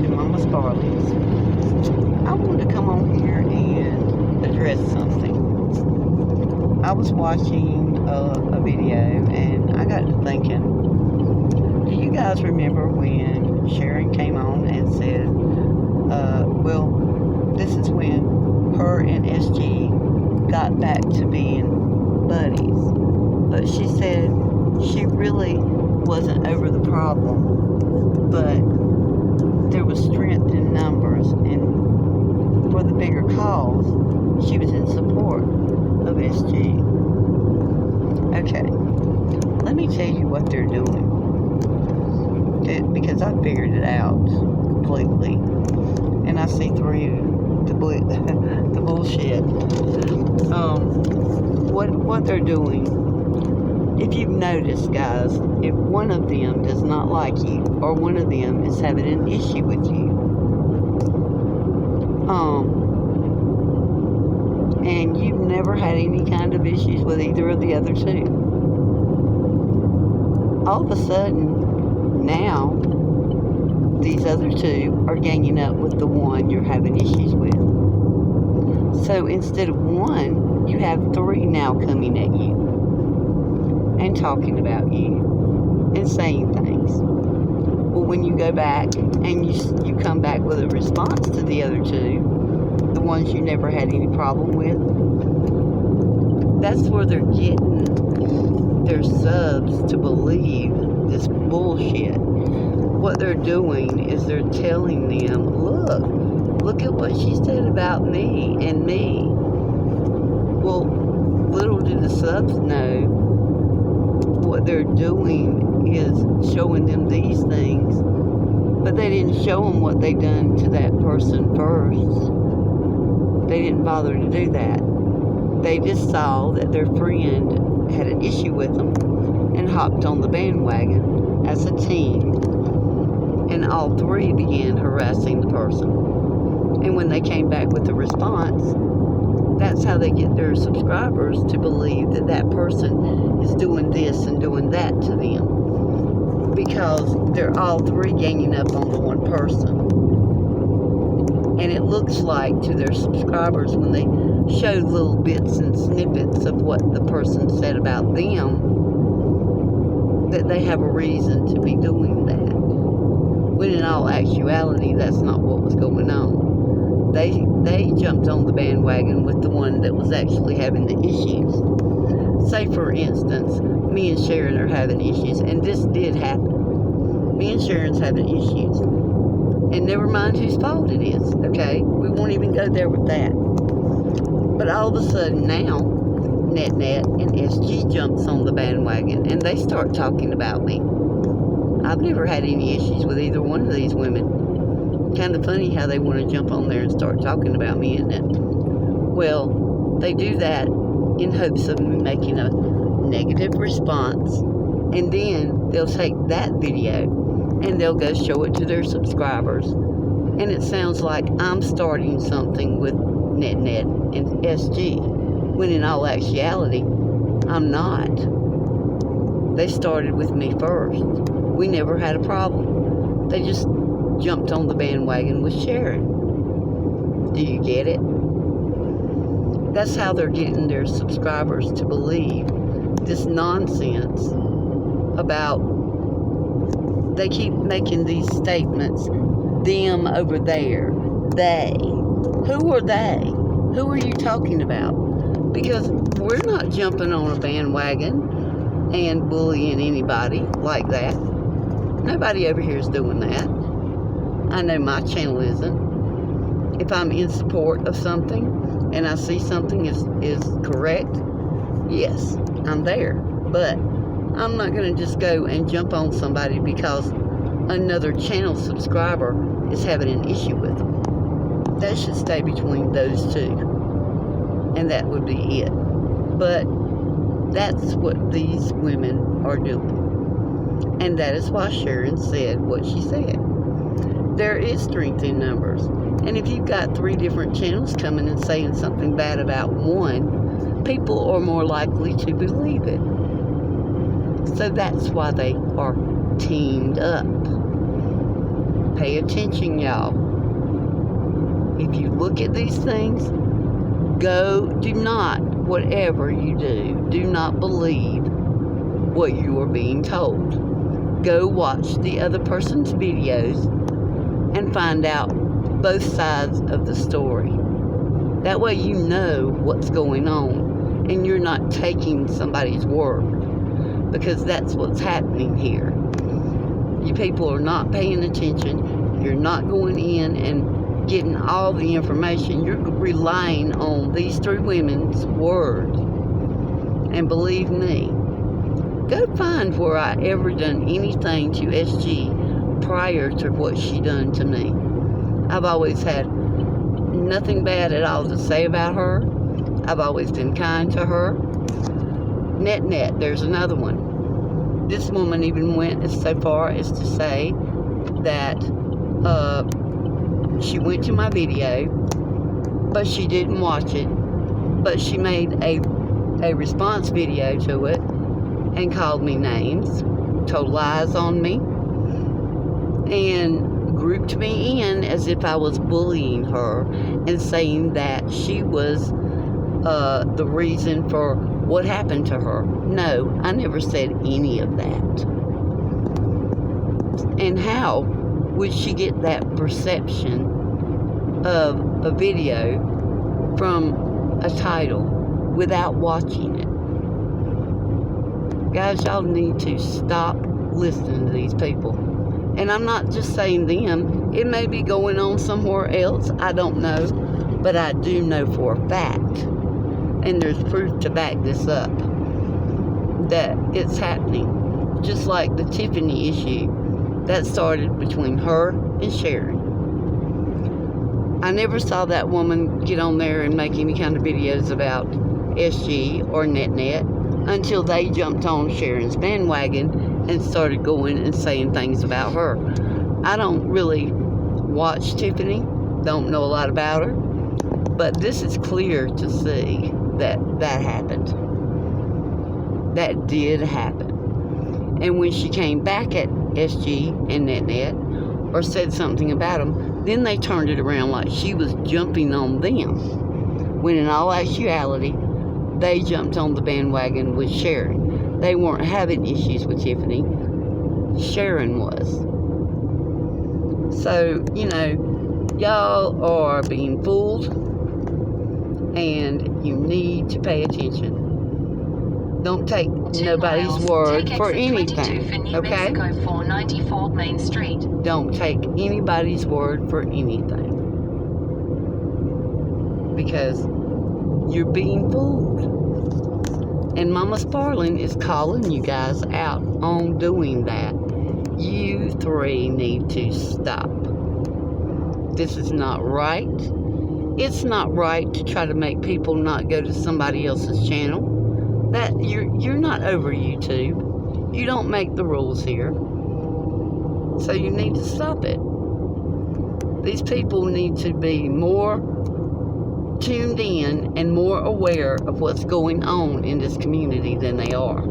to Mama Scarlett's. I wanted to come on here and address something. I was watching a video and I got to thinking, do you guys remember when Sharon came on and said, well, this is when her and SG got back to being buddies. But she said she really wasn't over the problem, but there was strength in numbers, and for the bigger cause, she was in support of SG. Okay, let me tell you what they're doing, because I figured it out completely, and I see through the bullshit. What they're doing, if you've noticed, guys, if one of them does not like you, or one of them is having an issue with you, and you've never had any kind of issues with either of the other two, all of a sudden, now, these other two are ganging up with the one you're having issues with. So instead of one, you have three now coming at you and talking about you and saying things. Well, when you go back and you come back with a response to the other two, the ones you never had any problem with, that's where they're getting their subs to believe this bullshit. What they're doing is they're telling them, look at what she said about me and me. Well, little do the subs know, what they're doing is showing them these things, but they didn't show them what they done to that person first. They didn't bother to do that. They just saw that their friend had an issue with them and hopped on the bandwagon as a team, and all three began harassing the person. And when they came back with a response, that's how they get their subscribers to believe that that person is doing this and doing that to them, because they're all three ganging up on the one person. And it looks like to their subscribers, when they show little bits and snippets of what the person said about them, that they have a reason to be doing that, when in all actuality that's not what was going on. They jumped on the bandwagon with the one that was actually having the issues. Say, for instance, me and Sharon are having issues, and this did happen. Me and Sharon's having issues. And never mind whose fault it is, okay? We won't even go there with that. But all of a sudden now, Net and SG jumps on the bandwagon, and they start talking about me. I've never had any issues with either one of these women. Kind of funny how they want to jump on there and start talking about me, isn't it? Well, they do that in hopes of making a negative response, and then they'll take that video and they'll go show it to their subscribers, and it sounds like I'm starting something with Net and SG, when in all actuality, I'm not. They started with me first. We never had a problem. They just jumped on the bandwagon with Sharon. Do you get it? That's how they're getting their subscribers to believe this nonsense about, they keep making these statements, them over there, they. Who are they? Who are you talking about? Because we're not jumping on a bandwagon and bullying anybody like that. Nobody over here is doing that. I know my channel isn't. If I'm in support of something and I see something is correct, yes, I'm there. But I'm not going to just go and jump on somebody because another channel subscriber is having an issue with them. That should stay between those two. And that would be it. But that's what these women are doing. And that is why Sharon said what she said. There is strength in numbers. And if you've got 3 different channels coming and saying something bad about one, people are more likely to believe it. So that's why they are teamed up. Pay attention, y'all. If you look at these things, do not, whatever you do not believe what you are being told. Go watch the other person's videos and find out both sides of the story. That way you know what's going on and you're not taking somebody's word, because that's what's happening here. You people are not paying attention. You're not going in and getting all the information. You're relying on these three women's word. And believe me, go find where I ever done anything to SG prior to what she done to me. I've always had nothing bad at all to say about her. I've always been kind to her. Net, there's another one. This woman even went so far as to say that she went to my video, but she didn't watch it, but she made a response video to it and called me names, told lies on me, and grouped me in as if I was bullying her and saying that she was the reason for what happened to her. No, I never said any of that. And how would she get that perception of a video from a title without watching it? Guys, y'all need to stop listening to these people. And I'm not just saying them. It may be going on somewhere else. I don't know. But I do know for a fact, and there's proof to back this up, that it's happening. Just like the Tiffany issue that started between her and Sharon. I never saw that woman get on there and make any kind of videos about SG or Net until they jumped on Sharon's bandwagon and started going and saying things about her. I don't really watch Tiffany, don't know a lot about her, but this is clear to see that happened. That did happen. And when she came back at SG and Net or said something about them, then they turned it around like she was jumping on them, when in all actuality they jumped on the bandwagon with Sharon. They weren't having issues with Tiffany. Sharon was. So, y'all are being fooled, and you need to pay attention. Don't take nobody's word for anything, okay? Don't take anybody's word for anything, because you're being fooled. And Mama Sparling is calling you guys out on doing that. You three need to stop. This is not right. It's not right to try to make people not go to somebody else's channel. That you're not over YouTube. You don't make the rules here. So you need to stop it. These people need to be more tuned in and more aware of what's going on in this community than they are.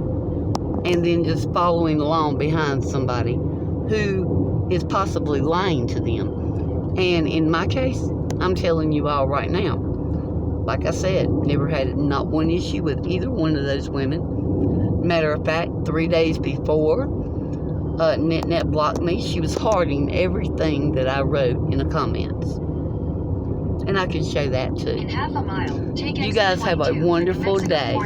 And then just following along behind somebody who is possibly lying to them. And in my case, I'm telling you all right now, like I said, never had not one issue with either one of those women. Matter of fact, 3 days before Net blocked me, she was hearting everything that I wrote in the comments. And I can show that too. In half a mile, take you guys have a wonderful day.